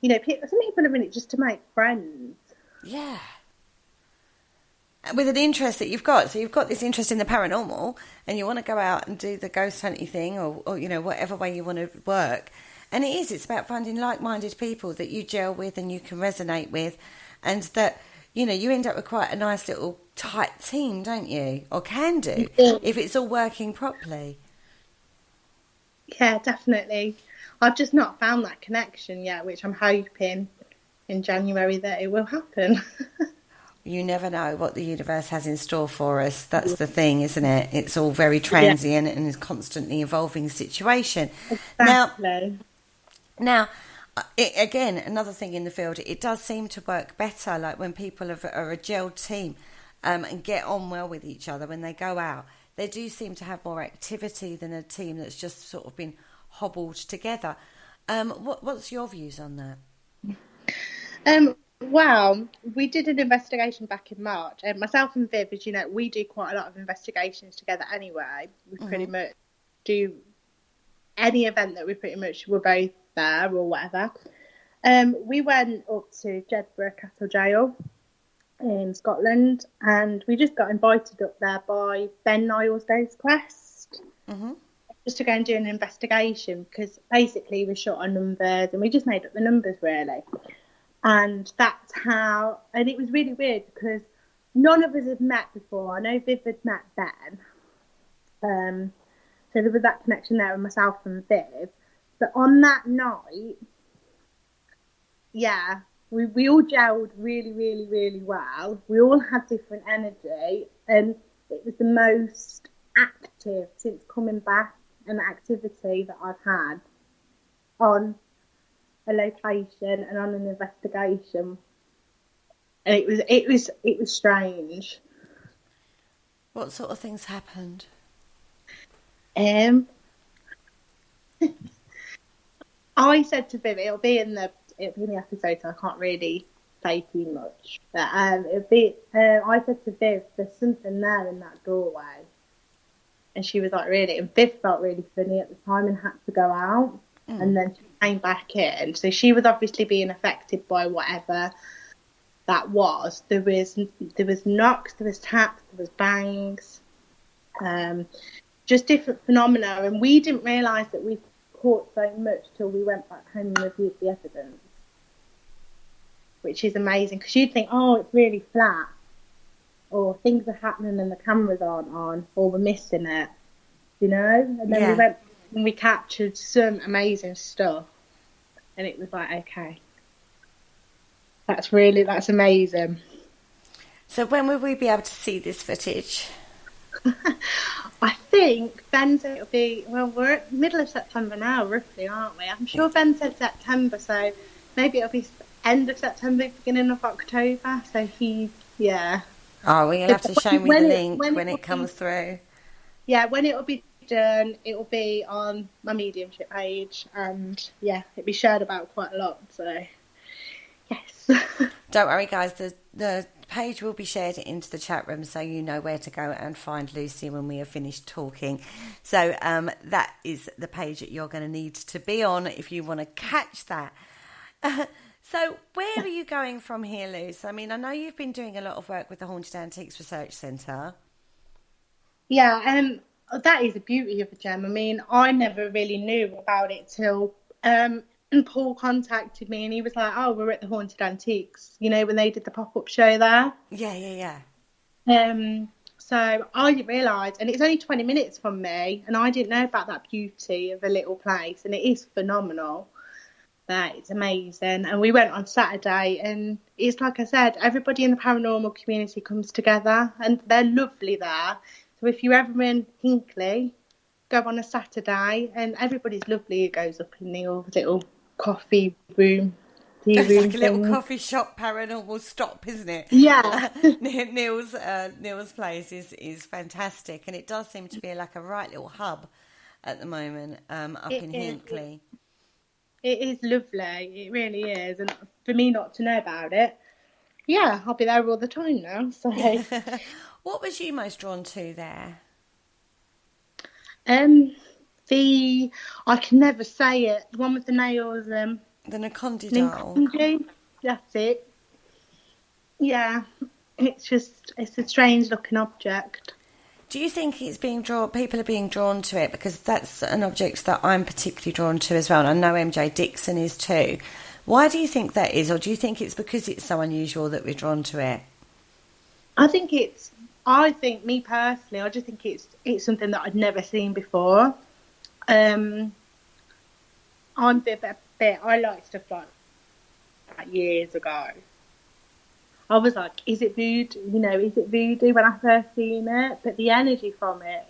people are in it just to make friends. Yeah. With an interest that you've got. So you've got this interest in the paranormal and you want to go out and do the ghost hunting thing or whatever way you want to work. And it's about finding like-minded people that you gel with and you can resonate with, and that, you end up with quite a nice little tight team, don't you? Or can do, if it's all working properly. Yeah, definitely. I've just not found that connection yet, which I'm hoping in January that it will happen. You never know what the universe has in store for us. That's the thing, isn't it? It's all very transient and is constantly evolving situation. Exactly. Now, again, another thing in the field, it does seem to work better, like when people are a gelled team and get on well with each other when they go out. They do seem to have more activity than a team that's just sort of been hobbled together. What's your views on that? Well, we did an investigation back in March. Myself and Viv, as you know, we do quite a lot of investigations together anyway. We pretty much do any event that we're both there or whatever. We went up to Jedburgh Castle Jail in Scotland, and we just got invited up there by Ben Niles Dave's Quest just to go and do an investigation, because basically we're short on numbers and we just made up the numbers really. And that's how, and it was really weird because none of us had met before. I know Viv had met Ben. So there was that connection there with myself and Viv. But on that night, yeah, we all gelled really, really, really well. We all had different energy, and it was the most active since coming back, an activity that I've had on a location and on an investigation, and it was strange. What sort of things happened? I said to Viv, it'll be in the episode, so I can't really say too much. But it'll be. I said to Viv, "There's something there in that doorway," and she was like, "Really?" And Viv felt really funny at the time and had to go out. And then she came back in. So she was obviously being affected by whatever that was. There was knocks, there was taps, there was bangs, just different phenomena, and we didn't realise that we caught so much till we went back home and reviewed the evidence, which is amazing, because you'd think, oh, it's really flat, or things are happening and the cameras aren't on, or we're missing it, you know. And then we went and we captured some amazing stuff, and it was like, okay, that's amazing. So when will we be able to see this footage? I think Ben said it'll be, well, we're at middle of September now, roughly, aren't we? I'm sure Ben said September, so maybe it'll be end of September, beginning of October. So Oh, well, you'll have to show me the link when it comes through. Yeah, when it'll be done, it'll be on my mediumship page, and it'll be shared about quite a lot, so yes. Don't worry, guys, the page will be shared into the chat room, so you know where to go and find Lucy when we have finished talking. So that is the page that you're going to need to be on if you want to catch that. So where are you going from here, Luce? I mean, I know you've been doing a lot of work with the Haunted Antiques Research Centre. Yeah, that is the beauty of a gem. I mean, I never really knew about it till Paul contacted me, and he was like, oh, we're at the Haunted Antiques, you know, when they did the pop-up show there. Yeah. So I didn't realise, and it's only 20 minutes from me, and I didn't know about that beauty of a little place, and it is phenomenal. It's amazing. And we went on Saturday, and it's like I said, everybody in the paranormal community comes together, and they're lovely there. So if you're ever in Hinckley, go on a Saturday, and everybody's lovely. It goes up in the little coffee room. It's like a little coffee shop paranormal stop, isn't it? Yeah. Neil's place is fantastic, and it does seem to be like a right little hub at the moment up in Hinckley. It is lovely. It really is. And for me not to know about it, I'll be there all the time now. So, what was you most drawn to there? I can never say it. The one with the nails. The Nkondi doll. That's it. Yeah, it's a strange looking object. Do you think people are being drawn to it? Because that's an object that I'm particularly drawn to as well, and I know MJ Dixon is too. Why do you think that is, or do you think it's because it's so unusual that we're drawn to it? I think me personally, I just think it's something that I'd never seen before. I'm a bit, I like stuff like that years ago. I was like, is it voodoo? You know, is it voodoo when I first seen it? But the energy from it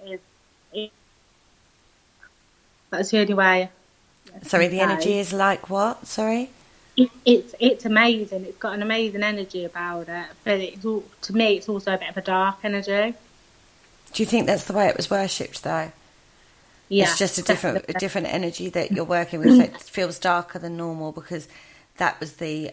that's the only way. Sorry, the energy is like what? Sorry? It's amazing. It's got an amazing energy about it. But to me, it's also a bit of a dark energy. Do you think that's the way it was worshipped, though? Yeah. It's just a different energy that you're working with. So it feels darker than normal because that was the...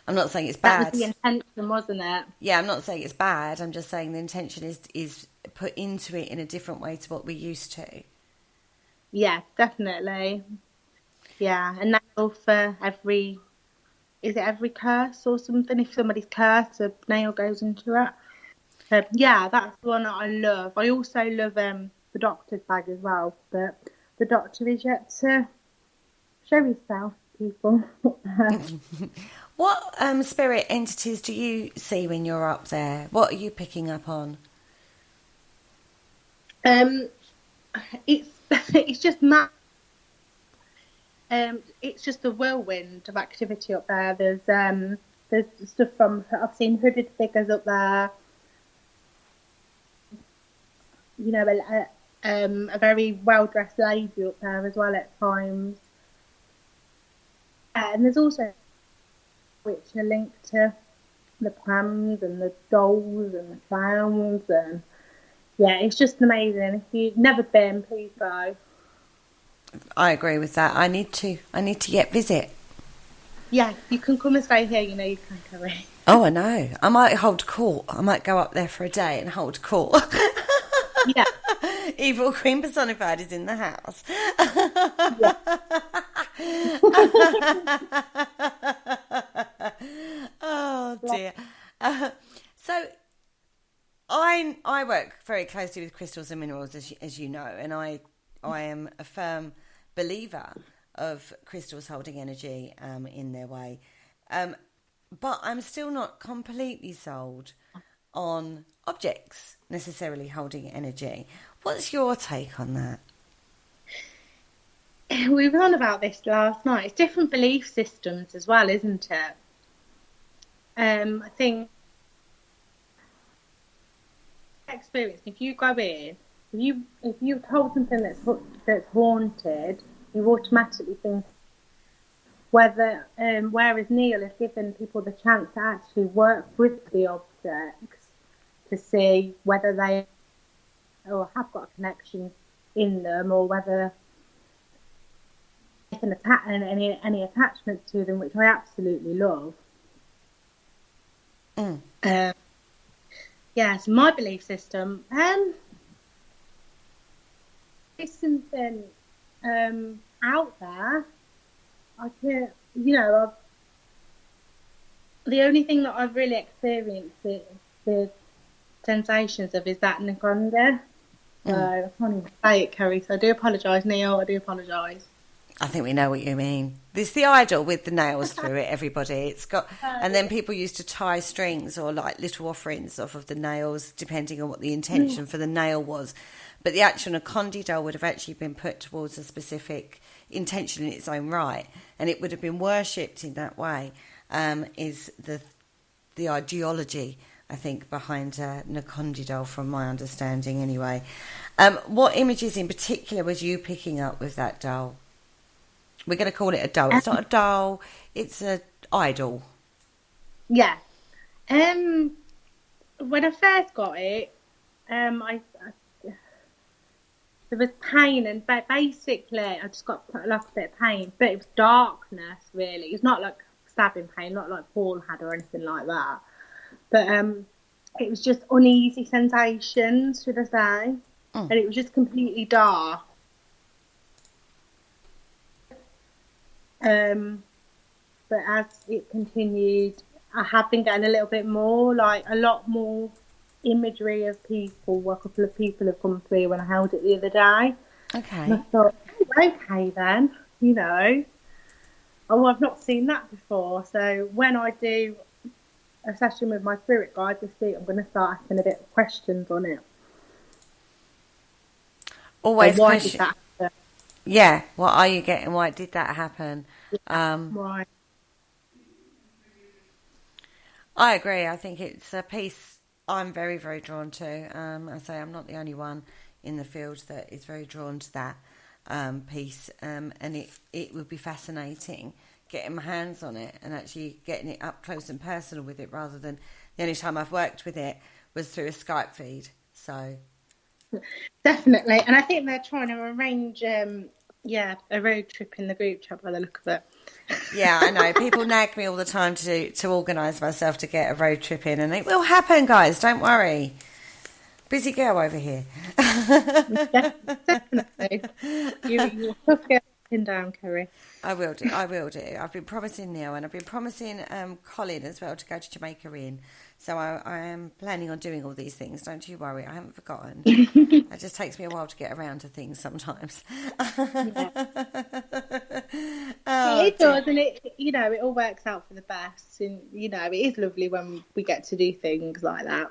I'm not saying it's bad. That was the intention, wasn't it? Yeah, I'm not saying it's bad. I'm just saying the intention is put into it in a different way to what we're used to. Yeah, definitely. Yeah, and nail for every curse or something? If somebody's cursed, a nail goes into it. That's the one that I love. I also love the Doctor's bag as well, but the Doctor is yet to show himself to people. What spirit entities do you see when you're up there? What are you picking up on? It's just mad. It's just a whirlwind of activity up there. There's stuff I've seen hooded figures up there. You know, a very well dressed lady up there as well at times. And there's also which are linked to the prams and the dolls and the clowns, and it's just amazing. If you've never been, please go. I agree with that. I need to yet visit. Yeah, you can come and stay here. You know, you can come in. Oh, I know. I might hold court. I might go up there for a day and hold court. Yeah. Evil Queen personified is in the house. Oh dear. So I work very closely with crystals and minerals, as you know, and I am a firm believer of crystals holding energy in their way. But I'm still not completely sold on objects necessarily holding energy. What's your take on that? We were on about this last night. It's different belief systems as well, isn't it? I think experience. If you go in, if you've told something that's haunted, you automatically think. Whereas Neil has given people the chance to actually work with the objects to see whether they have got a connection in them, or whether they can attach any attachments to them, which I absolutely love. So my belief system, is something out there. I can't, the only thing that I've really experienced the sensations of is that anaconda. So I can't even say it, Kerry. So I do apologise, Neil. I do apologise. I think we know what you mean. There's the idol with the nails through it, everybody. It's got, and then people used to tie strings or like little offerings off of the nails, depending on what the intention for the nail was. But the actual anaconda doll would have actually been put towards a specific intention in its own right, and it would have been worshipped in that way. Is the ideology, I think, behind anaconda doll, from my understanding, anyway. What images in particular was you picking up with that doll? We're going to call it a doll. It's not a doll. It's an idol. Yeah. When I first got it, I there was pain, and basically I just got like a bit of pain, but it was darkness, really. It's not like stabbing pain, not like Paul had or anything like that. But it was just uneasy sensations, should I say. And it was just completely dark. But as it continued, I have been getting a little bit more, like a lot more imagery of people. A couple of people have come through when I held it the other day. Okay. And I thought, okay then, I've not seen that before. So when I do a session with my spirit guide this week, I'm going to start asking a bit of questions on it. Always so why question. did that happen? Yeah, what are you getting? Why did that happen? Right. I agree. I think it's a piece I'm very, very drawn to. I say I'm not the only one in the field that is very drawn to that piece, and it would be fascinating getting my hands on it and actually getting it up close and personal with it, rather than the only time I've worked with it was through a Skype feed. So definitely, and I think they're trying to arrange a road trip in the group chat by the look of it. Yeah, I know. People nag me all the time to organise myself to get a road trip in, and it will happen, guys. Don't worry. Busy girl over here. Definitely. You'll tough get pinned down, Kerry. I will do. I've been promising Neil, and I've been promising Colin as well to go to Jamaica in. So I am planning on doing all these things. Don't you worry. I haven't forgotten. It just takes me a while to get around to things sometimes. It does, and it all works out for the best. And it is lovely when we get to do things like that.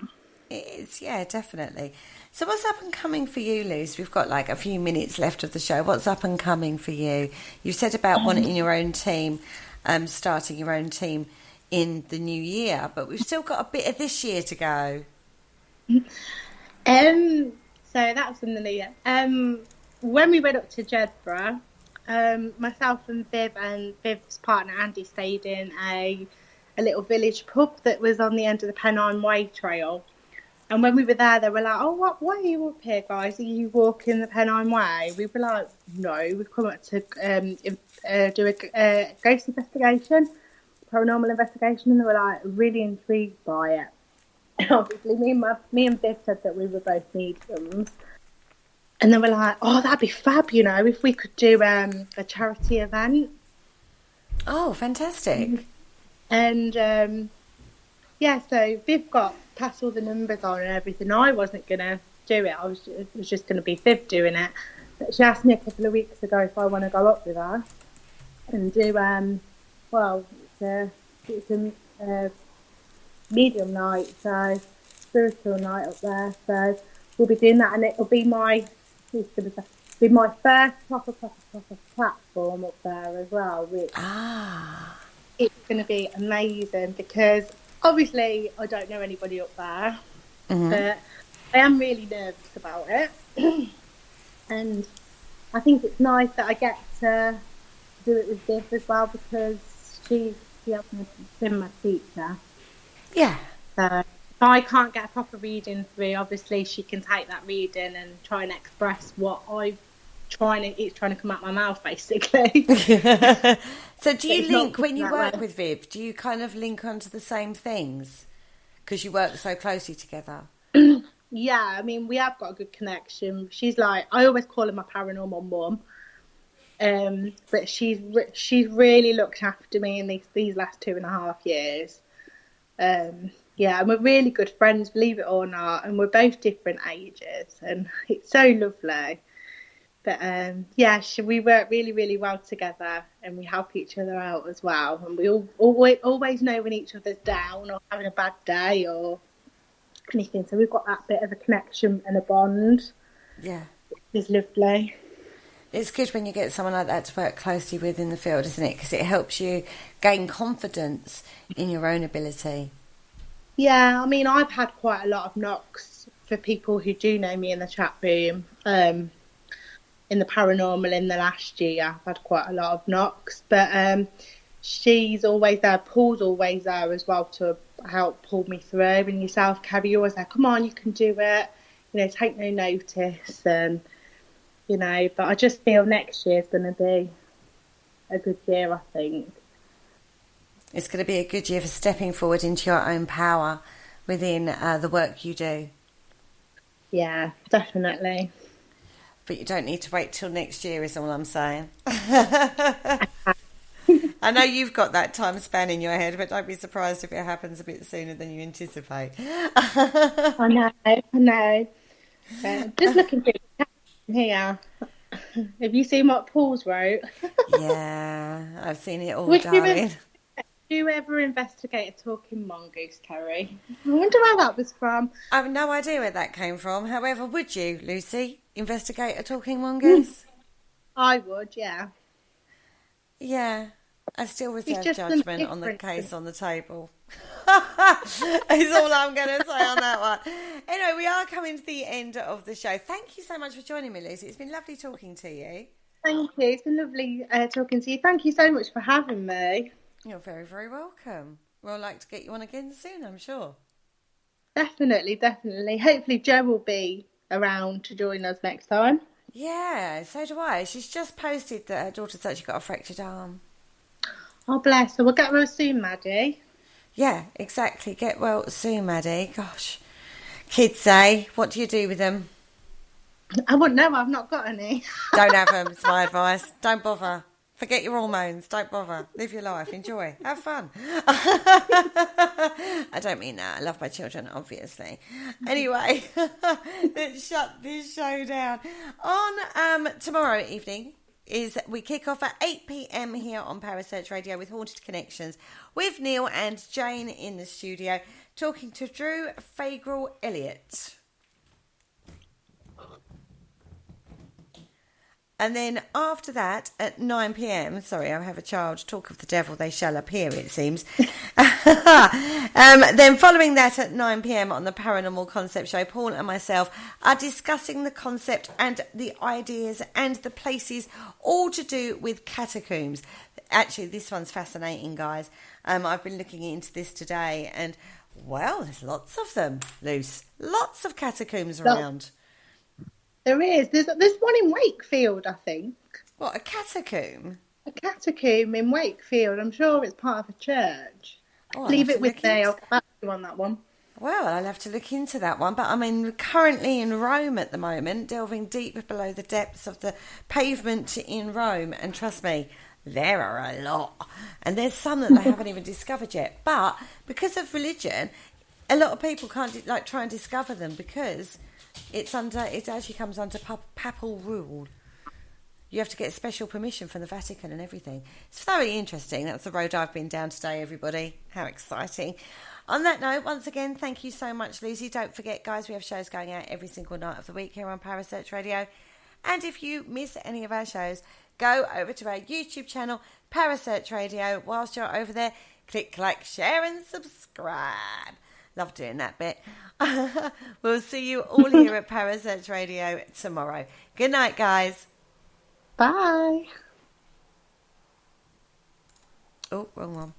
It is, yeah, definitely. So what's up and coming for you, Luce? We've got like a few minutes left of the show. What's up and coming for you? You said about wanting your own team, starting your own team in the new year, but we've still got a bit of this year to go. So that's in the new year. When we went up to Jedburgh, myself and Viv and Viv's partner Andy stayed in a little village pub that was on the end of the Pennine Way Trail. And when we were there, they were like, "Oh, why are you up here, guys? Are you walking the Pennine Way?" We were like, "No, we've come up to do a ghost investigation, paranormal investigation." And they were like really intrigued by it. And obviously, me and Viv said that we were both mediums. And they were like, "Oh, that'd be fab, if we could do a charity event." Oh, fantastic. And Yeah, so Viv got passed all the numbers on and everything. I wasn't going to do it. It was just going to be Viv doing it. But she asked me a couple of weeks ago if I want to go up with her and do, it's a medium night, so spiritual night up there. So we'll be doing that, and it'll be my first proper platform up there as well. Which it's going to be amazing because obviously I don't know anybody up there, but I am really nervous about it, and I think it's nice that I get to do it with Viv as well because she has been my teacher. Yeah. So if I can't get a proper reading through, obviously she can take that reading and try and express what it's trying to come out my mouth, basically. So do you link when you work with Viv? Do you kind of link onto the same things because you work so closely together? Yeah, I mean, we have got a good connection. She's like, I always call her my paranormal mum. But she's really looked after me in these last 2.5 years. Yeah, and we're really good friends, believe it or not, and we're both different ages, and it's so lovely. But yeah, we work really, really well together, and we help each other out as well. And we always know when each other's down or having a bad day or anything. So we've got that bit of a connection and a bond. Yeah, it's lovely. It's good when you get someone like that to work closely with in the field, isn't it? Because it helps you gain confidence in your own ability. Yeah, I mean, I've had quite a lot of knocks for people who do know me in the chat room. In the paranormal in the last year, I've had quite a lot of knocks. But she's always there. Paul's always there as well to help pull me through. And yourself, Kerry, you're always like, come on, you can do it. You know, take no notice. And, you know, but I just feel next year's going to be a good year, I think. It's going to be a good year for stepping forward into your own power within the work you do. Yeah, definitely. But you don't need to wait till next year is all I'm saying. I know you've got that time span in your head, but don't be surprised if it happens a bit sooner than you anticipate. I know. Just looking through here. Have you seen what Paul's wrote? Yeah, I've seen it all, darling. Did you ever investigate a talking mongoose, Kerry? I wonder where that was from. I have no idea where that came from. However, would you, Lucy, investigate a talking mongoose? I would, yeah. Yeah, I still reserve judgment on the case on the table. Is all I'm going to say on that one. Anyway, we are coming to the end of the show. Thank you so much for joining me, Lucy. It's been lovely talking to you. Thank you. It's been lovely talking to you. Thank you so much for having me. You're very, very welcome. We'll like to get you on again soon, I'm sure. Definitely. Hopefully Jo will be around to join us next time. Yeah, so do I. She's just posted that her daughter's actually got a fractured arm. Oh, bless her. We'll get well soon, Maddie. Yeah, exactly. Get well soon, Maddie. Gosh. Kids, eh? What do you do with them? I wouldn't know. I've not got any. Don't have them. It's my advice. Don't bother. Forget your hormones. Don't bother. Live your life. Enjoy. Have fun. I don't mean that. I love my children, obviously. Anyway, let's shut this show down. On tomorrow evening we kick off at 8 p.m. here on Parasearch Radio with Haunted Connections with Neil and Jane in the studio talking to Drew Fagrell Elliott. And then after that, at 9 p.m, sorry, I have a child, talk of the devil, they shall appear, it seems. Then following that at 9 p.m. on the Paranormal Concept Show, Paul and myself are discussing the concept and the ideas and the places, all to do with catacombs. Actually, this one's fascinating, guys. I've been looking into this today and, well, there's lots of them, Luce. Lots of catacombs around. There is. There's one in Wakefield, I think. What, a catacomb? A catacomb in Wakefield. I'm sure it's part of a church. Oh, leave it with me. I'll get back to you on that one. Well, I'll have to look into that one. But I'm currently in Rome at the moment, delving deep below the depths of the pavement in Rome. And trust me, There are a lot. And there's some that they haven't even discovered yet. But because of religion, a lot of people can't try and discover them because it actually comes under papal rule. You have to get special permission from the Vatican and everything. It's thoroughly interesting. That's the road I've been down today, everybody. How exciting. On that note, once again, thank you so much, Lucy. Don't forget, guys, we have shows going out every single night of the week here on Parasearch Radio. And if you miss any of our shows, go over to our YouTube channel, Parasearch Radio. Whilst you're over there, click like, share and subscribe. Love doing that bit. We'll see you all here at Parasearch Radio tomorrow. Good night, guys. Bye. Oh, wrong one.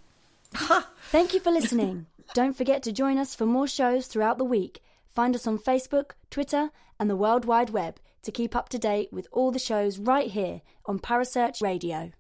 Thank you for listening. Don't forget to join us for more shows throughout the week. Find us on Facebook, Twitter, and the World Wide Web to keep up to date with all the shows right here on Parasearch Radio.